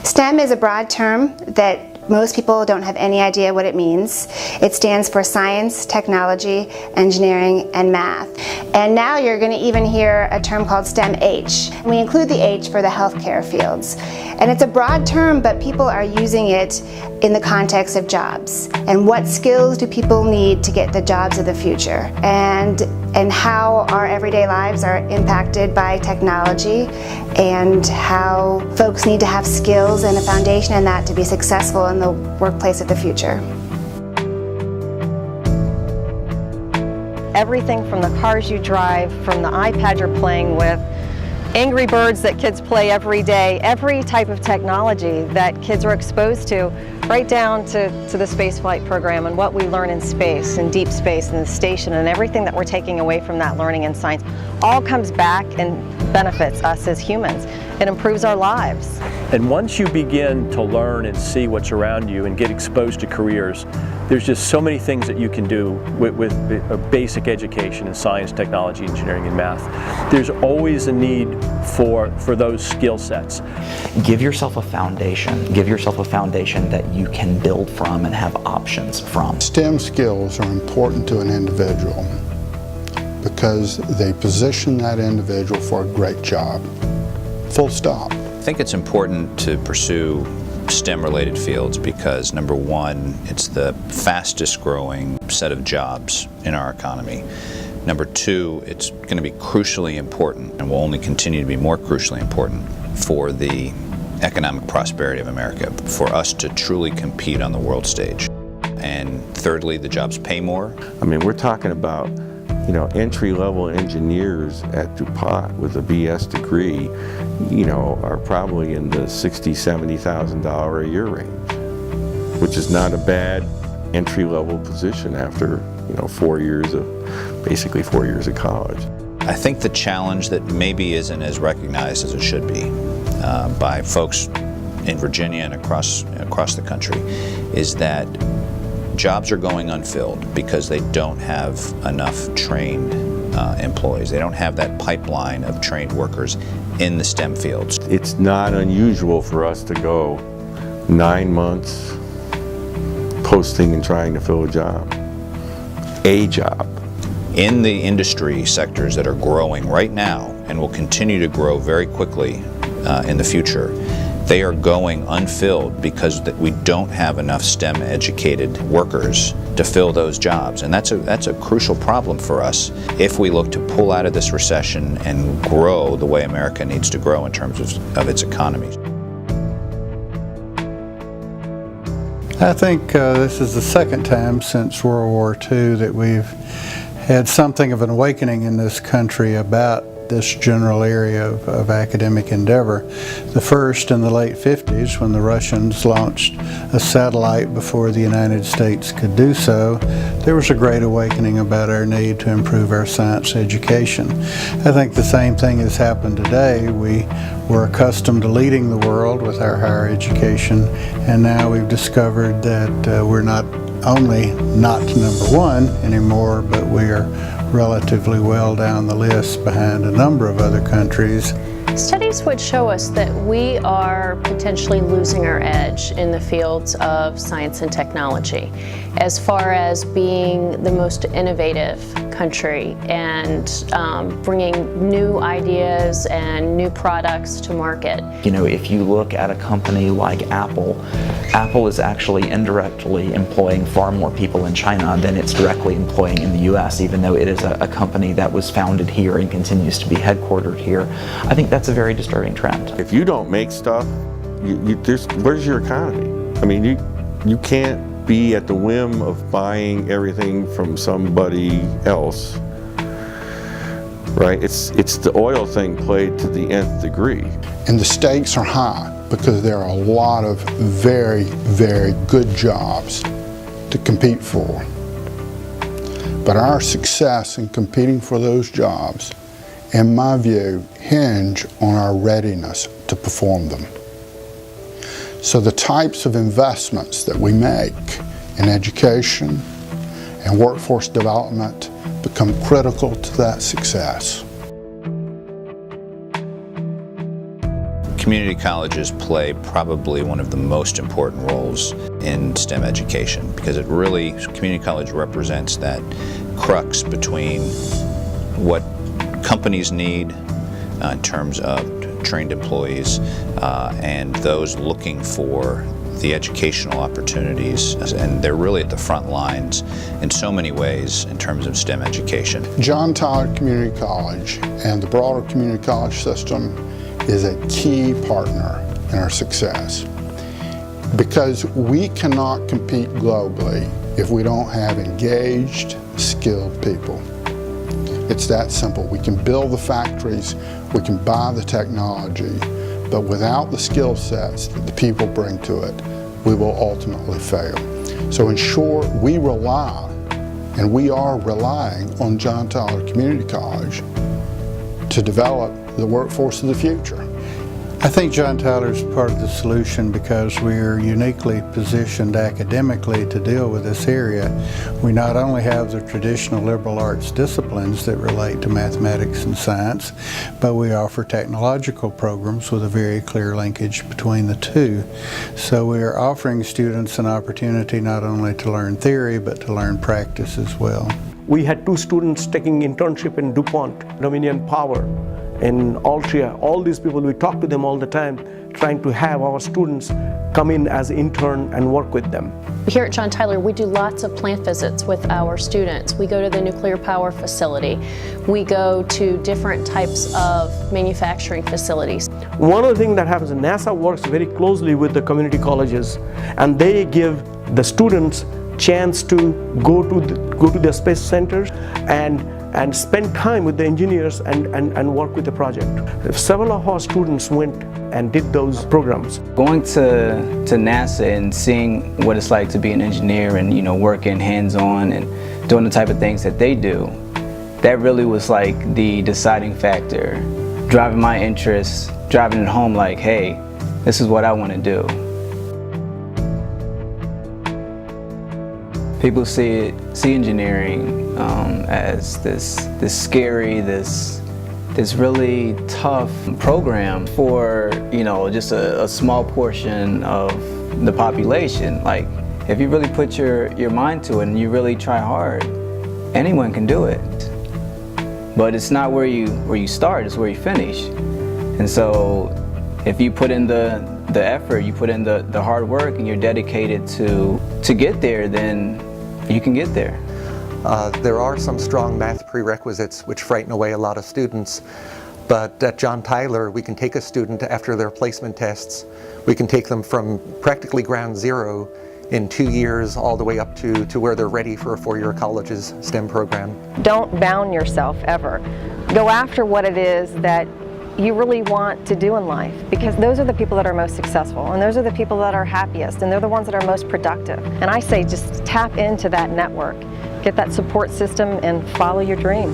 STEM is a broad term that most people don't have any idea what it means. It stands for science, technology, engineering, and math. And now you're going to even hear a term called STEM-H. We include the H for the healthcare fields. And it's a broad term, but people are using it in the context of jobs. And what skills do people need to get the jobs of the future? And how our everyday lives are impacted by technology, and how folks need to have skills and a foundation in that to be successful in the workplace of the future. Everything from the cars you drive, from the iPad you're playing with, Angry Birds that kids play every day, every type of technology that kids are exposed to, right down to the spaceflight program and what we learn in space and deep space and the station and everything that we're taking away from that learning in science, all comes back and benefits us as humans. It improves our lives. And once you begin to learn and see what's around you and get exposed to careers, there's just so many things that you can do with a basic education in science, technology, engineering, and math. There's always a need for those skill sets. Give yourself a foundation. Give yourself a foundation that you can build from and have options from. STEM skills are important to an individual because they position that individual for a great job. Full stop. I think it's important to pursue STEM-related fields because, number one, it's the fastest growing set of jobs in our economy. Number two, it's going to be crucially important and will only continue to be more crucially important for the economic prosperity of America, for us to truly compete on the world stage. And thirdly, the jobs pay more. I mean, we're talking about, you know, entry-level engineers at DuPont with a BS degree, you know, are probably in the $60,000, $70,000 a year range, which is not a bad entry-level position after, you know, basically 4 years of college. I think the challenge that maybe isn't as recognized as it should be by folks in Virginia and across the country is that jobs are going unfilled because they don't have enough trained employees. They don't have that pipeline of trained workers in the STEM fields. It's not unusual for us to go 9 months posting and trying to fill a job. In the industry sectors that are growing right now and will continue to grow very quickly in the future, they are going unfilled because we don't have enough STEM-educated workers to fill those jobs. And that's a crucial problem for us if we look to pull out of this recession and grow the way America needs to grow in terms of its economy. I think this is the second time since World War II that we've had something of an awakening in this country about this general area of academic endeavor. The first in the late 50s, when the Russians launched a satellite before the United States could do so, there was a great awakening about our need to improve our science education. I think the same thing has happened today. We were accustomed to leading the world with our higher education, and now we've discovered that we're not only not number one anymore, but we're relatively well down the list behind a number of other countries. Studies would show us that we are potentially losing our edge in the fields of science and technology as far as being the most innovative country and bringing new ideas and new products to market. You know, if you look at a company like Apple, Apple is actually indirectly employing far more people in China than it's directly employing in the US, even though it is a company that was founded here and continues to be headquartered here. I think that's a very disturbing trend. If you don't make stuff, where's your economy? I mean, you can't be at the whim of buying everything from somebody else, right? It's the oil thing played to the nth degree. And the stakes are high because there are a lot of very, very good jobs to compete for. But our success in competing for those jobs, in my view, hinge on our readiness to perform them. So the types of investments that we make in education and workforce development become critical to that success. Community colleges play probably one of the most important roles in STEM education because community college represents that crux between what companies need in terms of trained employees and those looking for the educational opportunities, and they're really at the front lines in so many ways in terms of STEM education. John Tyler Community College and the broader community college system is a key partner in our success because we cannot compete globally if we don't have engaged, skilled people. It's that simple. We can build the factories, we can buy the technology, but without the skill sets that the people bring to it, we will ultimately fail. So in short, we rely, and we are relying on John Tyler Community College to develop the workforce of the future. I think John Tyler is part of the solution because we are uniquely positioned academically to deal with this area. We not only have the traditional liberal arts disciplines that relate to mathematics and science, but we offer technological programs with a very clear linkage between the two. So we are offering students an opportunity not only to learn theory, but to learn practice as well. We had 2 students taking internship in DuPont, Dominion Power, in Altria. All these people, we talk to them all the time, trying to have our students come in as intern and work with them. Here at John Tyler, we do lots of plant visits with our students. We go to the nuclear power facility. We go to different types of manufacturing facilities. One of the things that happens, NASA works very closely with the community colleges, and they give the students chance to go to their space centers and spend time with the engineers and work with the project. Several of our students went and did those programs. Going to NASA and seeing what it's like to be an engineer and working hands-on and doing the type of things that they do, that really was like the deciding factor, driving my interests, driving it home like, hey, this is what I want to do. People see engineering as this scary, this really tough program for just a small portion of the population. Like, if you really put your mind to it and you really try hard, anyone can do it. But it's not where you start; it's where you finish. And so, if you put in the effort, you put in the hard work, and you're dedicated to get there, then you can get there. There are some strong math prerequisites which frighten away a lot of students, but at John Tyler we can take a student after their placement tests. We can take them from practically ground zero in 2 years all the way up to where they're ready for a 4-year college's STEM program. Don't bound yourself ever. Go after what it is that you really want to do in life, because those are the people that are most successful, and those are the people that are happiest, and they're the ones that are most productive. And I say just tap into that network, get that support system, and follow your dream.